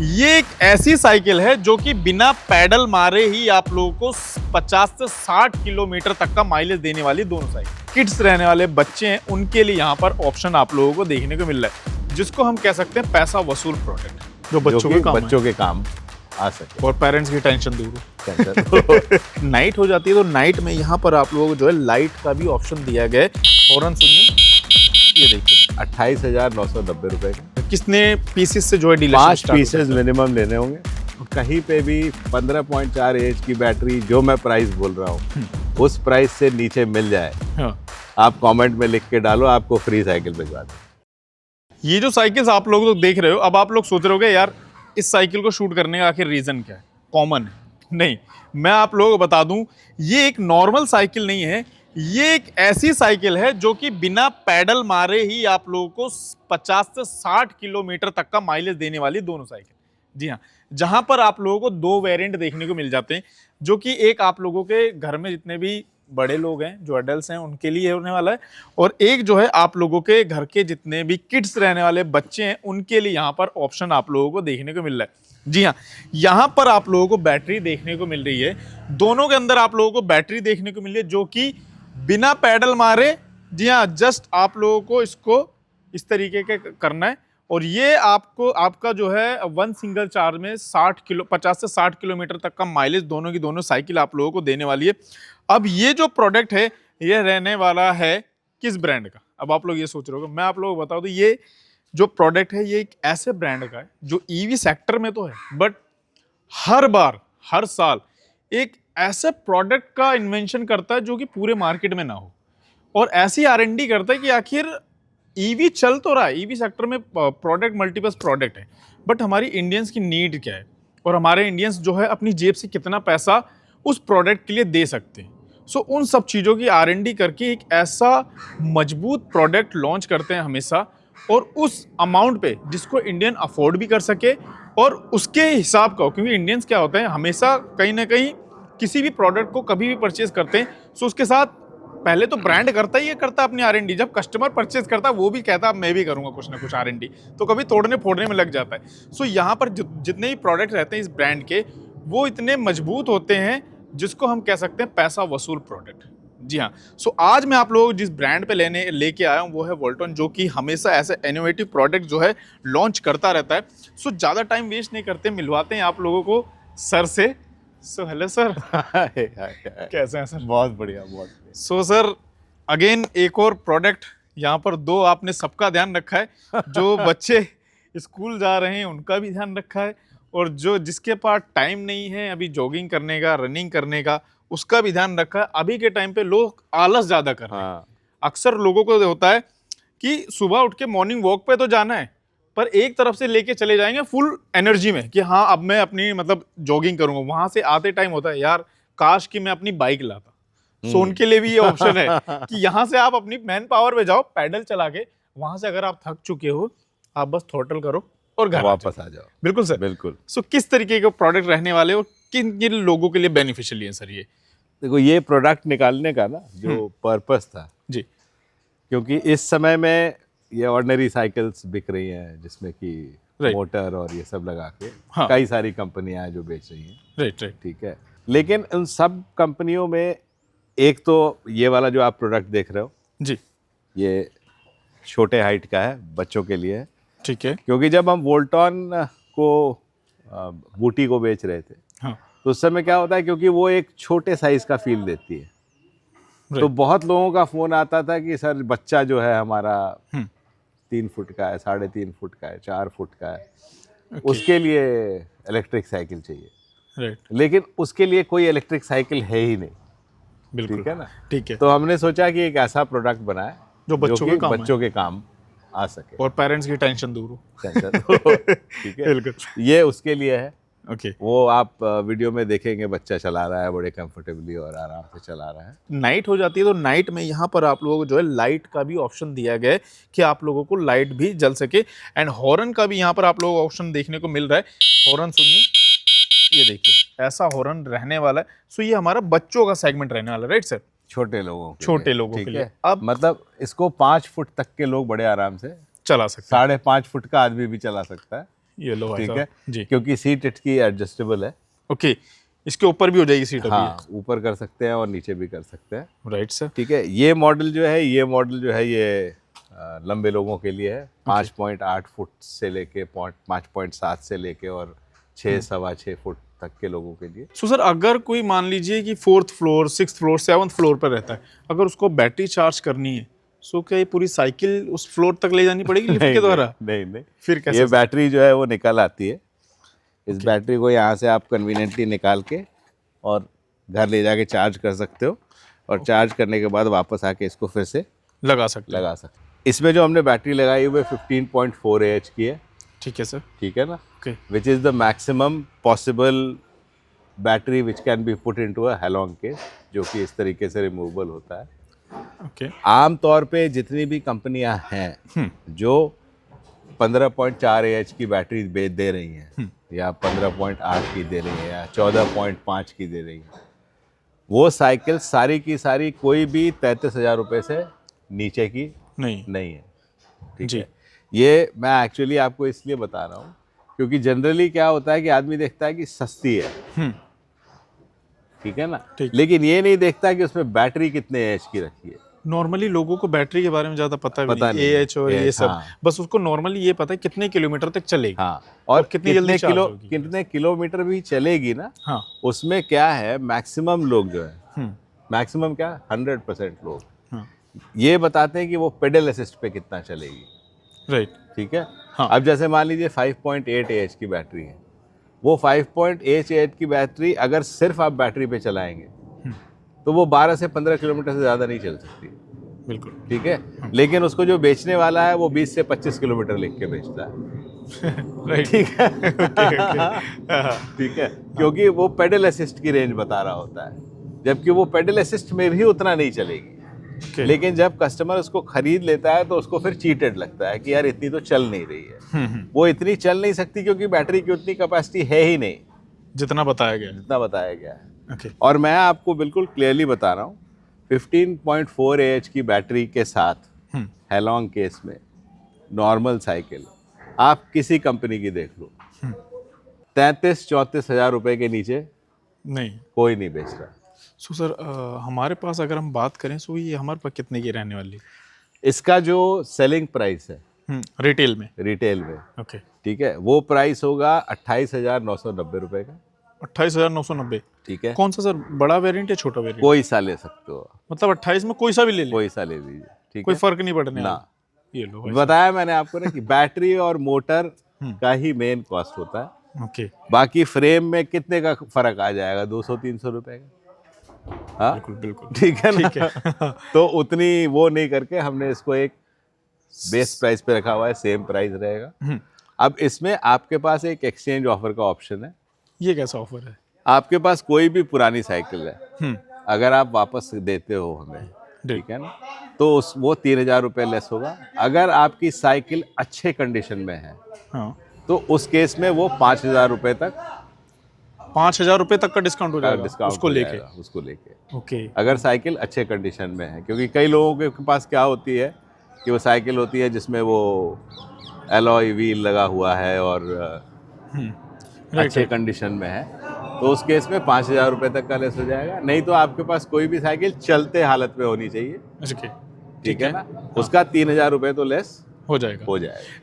ये एक ऐसी साइकिल है जो कि बिना पैडल मारे ही आप लोगों को 50 से 60 किलोमीटर तक का माइलेज देने वाली दोनों साइकिल। किड्स रहने वाले बच्चे हैं उनके लिए यहाँ पर ऑप्शन आप लोगों को देखने को मिल रहा है, जिसको हम कह सकते हैं पैसा वसूल प्रोडक्ट, जो बच्चों के काम आ सके और पेरेंट्स की टेंशन दूर। नाइट हो जाती है तो नाइट में यहाँ पर आप लोगों को जो है लाइट का भी ऑप्शन दिया गया है। हॉर्न सुनिए, ये देखिए 28,990 रुपए का। किसने पीसेस से जो है डीलर 5 पीसेस मिनिमम लेने होंगे। कहीं पे भी 15.4 एच की बैटरी जो मैं प्राइस बोल रहा हूँ उस प्राइस से नीचे मिल जाए, हाँ। आप कमेंट में लिख के डालो, आपको फ्री साइकिल भिजवा दें। ये जो साइकिल्स आप लोग तो देख रहे हो, अब आप लोग सोच रहे होगे यार इस साइकिल को शूट करने का आखिर रीजन क्या है, कॉमन है? नहीं, मैं आप लोगों को बता दूं, ये एक नॉर्मल साइकिल नहीं है, ये एक ऐसी साइकिल है जो कि बिना पैडल मारे ही आप लोगों को 50 से 60 किलोमीटर तक का माइलेज देने वाली दोनों साइकिल। जी हाँ, जहां पर आप लोगों को 2 वेरिएंट देखने को मिल जाते हैं, जो कि एक आप लोगों के घर में जितने भी बड़े लोग हैं, जो एडल्ट्स हैं, उनके लिए होने वाला है, और एक जो है आप लोगों के घर के जितने भी किड्स रहने वाले बच्चे हैं उनके लिए यहाँ पर ऑप्शन आप लोगों को देखने को मिल रहा है। जी हाँ, यहाँ पर आप लोगों को बैटरी देखने को मिल रही है, दोनों के अंदर आप लोगों को बैटरी देखने को मिल रही है जो कि बिना पैडल मारे, जी हाँ, जस्ट आप लोगों को इसको इस तरीके के करना है, और ये आपको आपका जो है वन सिंगल चार्ज में 50 से 60 किलोमीटर तक का माइलेज दोनों की दोनों साइकिल आप लोगों को देने वाली है। अब ये जो प्रोडक्ट है ये रहने वाला है किस ब्रांड का? अब आप लोग ये सोच रहे हो, मैं आप लोगों को बता दूं, ये जो प्रोडक्ट है ये एक ऐसे ब्रांड का है जो ईवी सेक्टर में तो है, बट हर बार हर साल एक ऐसे प्रोडक्ट का इन्वेंशन करता है जो कि पूरे मार्केट में ना हो, और ऐसी R&D करता है कि आखिर ईवी चल तो रहा है, ईवी सेक्टर में प्रोडक्ट मल्टीपल प्रोडक्ट है, बट हमारी इंडियंस की नीड क्या है और हमारे इंडियंस जो है अपनी जेब से कितना पैसा उस प्रोडक्ट के लिए दे सकते हैं। सो उन सब चीज़ों की R&D करके एक ऐसा मजबूत प्रोडक्ट लॉन्च करते हैं हमेशा, और उस अमाउंट पे जिसको इंडियन अफोर्ड भी कर सके और उसके हिसाब का हो, क्योंकि इंडियंस क्या होते हैं हमेशा कहीं ना कहीं किसी भी प्रोडक्ट को कभी भी परचेज करते हैं, सो उसके साथ पहले तो ब्रांड करता ही है, करता अपनी R&D, जब कस्टमर परचेज करता है वो भी कहता है मैं भी करूंगा कुछ ना कुछ R&D, तो कभी तोड़ने फोड़ने में लग जाता है। सो यहाँ पर जितने भी प्रोडक्ट रहते हैं इस ब्रांड के, वो इतने मजबूत होते हैं जिसको हम कह सकते हैं पैसा वसूल प्रोडक्ट। जी हाँ, सो आज मैं आप लोगों को जिस ब्रांड पे लेके आया हूँ वो है वोल्टॉन, जो कि हमेशा ऐसे इनोवेटिव प्रोडक्ट जो है लॉन्च करता रहता है। सो ज़्यादा टाइम वेस्ट नहीं करते, मिलवाते हैं आप लोगों को सर से। सो हेलो सर, कैसे हैं सर? बहुत बढ़िया, बहुत बढ़िया। सो सर, अगेन एक और प्रोडक्ट यहाँ पर, दो आपने सबका ध्यान रखा है, जो बच्चे स्कूल जा रहे हैं उनका भी ध्यान रखा है, और जो जिसके पास टाइम नहीं है अभी जॉगिंग करने का, रनिंग करने का, उसका भी ध्यान रखा है। अभी के टाइम पे लोग आलस ज़्यादा कर रहे हैं। हाँ। अक्सर लोगों को होता है कि सुबह उठ के मॉर्निंग वॉक पे तो जाना है, पर एक तरफ से लेके चले जाएंगे फुल एनर्जी में कि हाँ अब मैं अपनी मतलब जॉगिंग करूंगा, वहां से आते टाइम होता है यार काश कि मैं अपनी बाइक लाता। सो उनके लिए भी ये ऑप्शन है कि यहाँ से आप अपनी मैन पावर पे जाओ, पैडल चला के, वहां से अगर आप थक चुके हो आप बस थ्रॉटल करो और घर वापस आ जाओ। बिल्कुल सर, बिल्कुल। सो किस तरीके के प्रोडक्ट रहने वाले और किन किन लोगों के लिए बेनिफिशियल है सर ये? देखो, ये प्रोडक्ट निकालने का ना जो पर्पस था जी, क्योंकि इस समय में ये ऑर्डिनरी साइकिल्स बिक रही हैं जिसमें कि Right. मोटर और ये सब लगा के हाँ। कई सारी कंपनियां हैं जो बेच रही हैं, राइट राइट, ठीक है। लेकिन उन सब कंपनियों में एक तो ये वाला जो आप प्रोडक्ट देख रहे हो, जी ये छोटे हाइट का है, बच्चों के लिए है। ठीक है, क्योंकि जब हम वोल्टॉन को बूटी को बेच रहे थे हाँ तो उस समय क्या होता है, क्योंकि वो एक छोटे साइज का फील देती है, तो बहुत लोगों का फोन आता था कि सर बच्चा जो है हमारा 3 फुट का है, 3.5 फुट का है, 4 फुट का है, उसके लिए इलेक्ट्रिक साइकिल चाहिए। राइट, लेकिन उसके लिए कोई इलेक्ट्रिक साइकिल है ही नहीं, बिल्कुल ठीक है ना। ठीक है, तो हमने सोचा कि एक ऐसा प्रोडक्ट बनाए जो बच्चों कि के काम बच्चों के काम आ सके और पेरेंट्स की टेंशन दूर हो। ठीक है, बिल्कुल, ये उसके लिए है। ओके। वो आप वीडियो में देखेंगे, बच्चा चला रहा है बड़े कंफर्टेबली और आराम से चला रहा है। नाइट हो जाती है तो नाइट में यहाँ पर आप लोगों को जो है लाइट का भी ऑप्शन दिया गया है कि आप लोगों को लाइट भी जल सके, एंड हॉर्न का भी यहाँ पर आप लोगों को ऑप्शन देखने को मिल रहा है। हॉर्न सुनिए, ये देखिए ऐसा हॉर्न रहने वाला है। सो ये हमारा बच्चों का सेगमेंट रहने वाला है, राइट सर? छोटे लोगों के लिए अब मतलब इसको 5 फुट तक के लोग बड़े आराम से चला सकते हैं, 5.5 फुट का आदमी भी चला सकता है। ये लो भाई ठीक है साहब जी। क्योंकि सीट इसकी एडजस्टेबल है। ओके, इसके ऊपर भी हो जाएगी सीट हाँ, ऊपर कर सकते हैं और नीचे भी कर सकते हैं। अभी। Right sir. ठीक है, ये मॉडल जो है ये लंबे लोगों के लिए है। 5.8 फुट से लेके 5.7 से लेके और 6 सवा 6 फुट तक के लोगों के लिए। सो सर, अगर कोई मान लीजिए कि 4th floor, 6th floor, 7th floor पर रहता है, अगर उसको बैटरी चार्ज करनी है, सो क्या ये पूरी साइकिल उस फ्लोर तक ले जानी पड़ेगी लिफ्ट के द्वारा? नहीं, फिर कैसे ये सर? बैटरी जो है वो निकल आती है। इस बैटरी को यहाँ से आप कन्वीनियंटली निकाल के और घर ले जाके चार्ज कर सकते हो, और चार्ज करने के बाद वापस आके इसको फिर से लगा सकते हैं। लगा सकते हो। इसमें जो हमने बैटरी लगाई हुई है 15.4 AH की है। ठीक है सर। ठीक है ना, okay. Which is the maximum possible battery which can be put into a हेलोंग केस, जो कि इस तरीके से रिमूवेबल होता है। ओके। आम तौर पे जितनी भी कंपनियां हैं जो 15.4 AH की बैटरी दे रही हैं, या 15.8 की दे रही है, या 14.5 की दे रही है, वो साइकिल सारी की सारी कोई भी 33,000 रुपये से नीचे की नहीं है। ठीक जी। है, ये मैं एक्चुअली आपको इसलिए बता रहा हूँ क्योंकि जनरली क्या होता है कि आदमी देखता है कि सस्ती है, ठीक है ना, ठीक। लेकिन ये नहीं देखता कि उसमें बैटरी कितने एच की रखी है। नॉर्मली लोगों को बैटरी के बारे में ज्यादा पता नहीं है। AH और ये सब, हाँ। बस उसको नॉर्मली ये पता है कितने किलोमीटर तक चलेगी। हाँ, और कितनी जल्दी चार्ज होगी। कितने किलोमीटर भी चलेगी ना, हाँ। उसमें क्या है, मैक्सिमम लोग जो है, मैक्सिमम क्या 100% लोग हाँ। ये बताते हैं कि वो पेडल असिस्ट पे कितना चलेगी। राइट। ठीक है। हाँ। अब जैसे मान लीजिए 5.8 AH की बैटरी है, वो 5.8 AH की बैटरी अगर सिर्फ आप बैटरी पे चलाएंगे तो वो 12 से 15 किलोमीटर से ज़्यादा नहीं चल सकती। बिल्कुल। ठीक है, लेकिन उसको जो बेचने वाला है वो 20 से 25 किलोमीटर लिख के बेचता है। राइट। ठीक है। हाँ। ठीक है, क्योंकि वो पेडल असिस्ट की रेंज बता रहा होता है, जबकि वो पेडल असिस्ट में भी उतना नहीं चलेगी। Okay. लेकिन जब कस्टमर उसको खरीद लेता है तो उसको फिर चीटेड लगता है कि यार इतनी तो चल नहीं रही है। वो इतनी चल नहीं सकती क्योंकि बैटरी की उतनी कैपेसिटी है ही नहीं जितना बताया गया है। जितना बताया गया है। Okay. और मैं आपको बिल्कुल क्लियरली बता रहा हूँ, 15.4 AH की बैटरी के साथ हेलोंग केस में नॉर्मल साइकिल आप किसी कंपनी की देख लो, 33-34 हज़ार रुपए के नीचे नहीं। कोई नहीं बेच रहा। सो सर, हमारे पास अगर हम बात करें, सो ये हमारे पास कितने की रहने वाली? इसका जो सेलिंग प्राइस है रिटेल में ओके, okay. ठीक है, वो प्राइस होगा 28,990 रुपए का। 28,990। ठीक है, कौन सा सर, बड़ा वेरिएंट या छोटा वेरिएंट? कोई सा ले सकते हो, मतलब 28 में कोई सा भी ले ले, कोई सा ले लीजिए। ठीक कोई है, फर्क नहीं पड़ने ना। वाला। ये लो भाई बताया मैंने आपको ना कि बैटरी और मोटर का ही मेन कॉस्ट होता है। साहब। ओके। बाकी फ्रेम में कितने का फर्क आ जाएगा, 200-300 रुपए का। हाँ, बिल्कुल बिल्कुल। ठीक है ना। ठीक है। तो उतनी वो नहीं करके हमने इसको एक बेस प्राइस पे रखा हुआ है, सेम प्राइस रहेगा। अब इसमें आपके पास एक एक्सचेंज ऑफर का ऑप्शन है। ये कैसा ऑफर है? आपके पास कोई भी पुरानी साइकिल है, अगर आप वापस देते हो हमें, ठीक है ना, तो वो 3,000 रुपये लेस होगा। अगर आपकी साइकिल अच्छे कंडीशन में है, हाँ, तो उस केस में वो 5,000 रुपये तक 5,000 रुपये तक का डिस्काउंट हो जाएगा डिस्काउंट उसको लेके। ओके, अगर साइकिल अच्छे कंडीशन में है, क्योंकि कई लोगों के पास क्या होती है कि वो साइकिल होती है जिसमें वो एलॉय व्हील लगा हुआ है और अच्छे कंडीशन में है, तो उस केस में 5,000 रुपये तक का लेस हो जाएगा। नहीं तो आपके पास कोई भी साइकिल चलते हालत में होनी चाहिए। ठीक है ना, उसका 3,000 रुपये तो लेस हो जाएगा।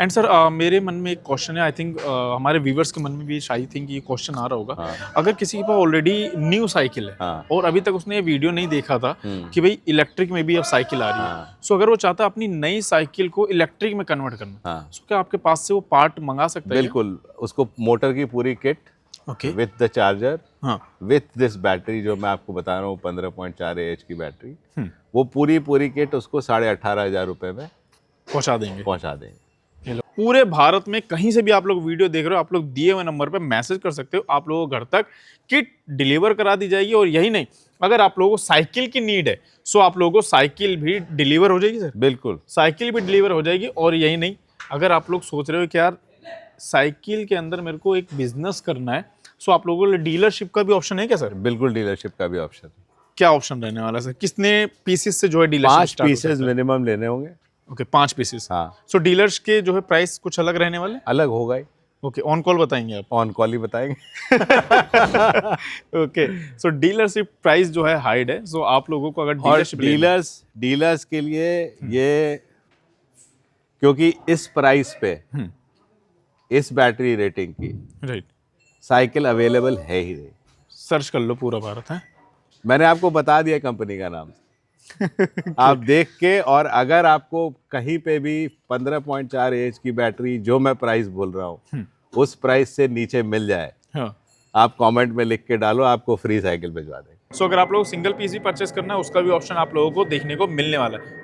एंड सर, मेरे मन में एक क्वेश्चन है, आई थिंक हमारे व्यूवर्स के मन में भी शायद थिंक ये क्वेश्चन आ रहा होगा। अगर किसी के पास ऑलरेडी न्यू साइकिल है और अभी तक उसने ये वीडियो नहीं देखा था कि भाई इलेक्ट्रिक में भी अब साइकिल आ रही है, सो अगर वो चाहता है अपनी नई साइकिल को इलेक्ट्रिक में कन्वर्ट करना, सो क्या आपके पास से वो पार्ट मंगा सकता है? बिल्कुल, उसको मोटर की पूरी kit with the charger, with this battery जो मैं आपको बता रहा हूँ 15.4 AH की बैटरी, वो पूरी किट उसको 18,500 रुपये में पहुंचा देंगे। पूरे भारत में कहीं से भी आप लोग वीडियो देख रहे हो, आप लोग दिए हुए नंबर पे मैसेज कर सकते हो, आप लोगों को घर तक किट डिलीवर करा दी जाएगी। और यही नहीं, अगर आप लोगों को साइकिल की नीड है, सो आप लोगों को साइकिल भी डिलीवर हो जाएगी। सर बिल्कुल, साइकिल भी डिलीवर हो जाएगी। और यही नहीं, अगर आप लोग सोच रहे हो कि यार साइकिल के अंदर मेरे को एक बिजनेस करना है, सो आप लोगों को डीलरशिप का भी ऑप्शन है क्या सर? बिल्कुल, डीलरशिप का भी ऑप्शन। क्या ऑप्शन रहने वाला सर? कितने पीसेस से जो है डीलरशिप? 5 पीसेस मिनिमम लेने होंगे। Okay, 5 pieces. हाँ, सो डीलर्स के जो है प्राइस कुछ अलग रहने वाले? अलग होगा ही। ओके, ऑन कॉल बताएंगे आप? ऑन कॉल ही बताएंगे। ओके, सो डीलरशिप प्राइस जो है हाइड है, सो आप लोगों को अगर और डीलरशिप डीलर्स के लिए ये, क्योंकि इस प्राइस पे इस बैटरी रेटिंग की राइट, साइकिल अवेलेबल है ही नहीं। सर्च कर लो पूरा भारत है। मैंने आपको बता दिया कंपनी का नाम। आप देख के, और अगर आपको कहीं पे भी 15.4 एच की बैटरी जो मैं प्राइस बोल रहा हूँ उस प्राइस से नीचे मिल जाए, हाँ, आप कमेंट में लिख के डालो, आपको फ्री साइकिल भिजवा देंगे। सो अगर आप लोग सिंगल पीस भी परचेस करना है उसका भी ऑप्शन आप लोगों को देखने को मिलने वाला है।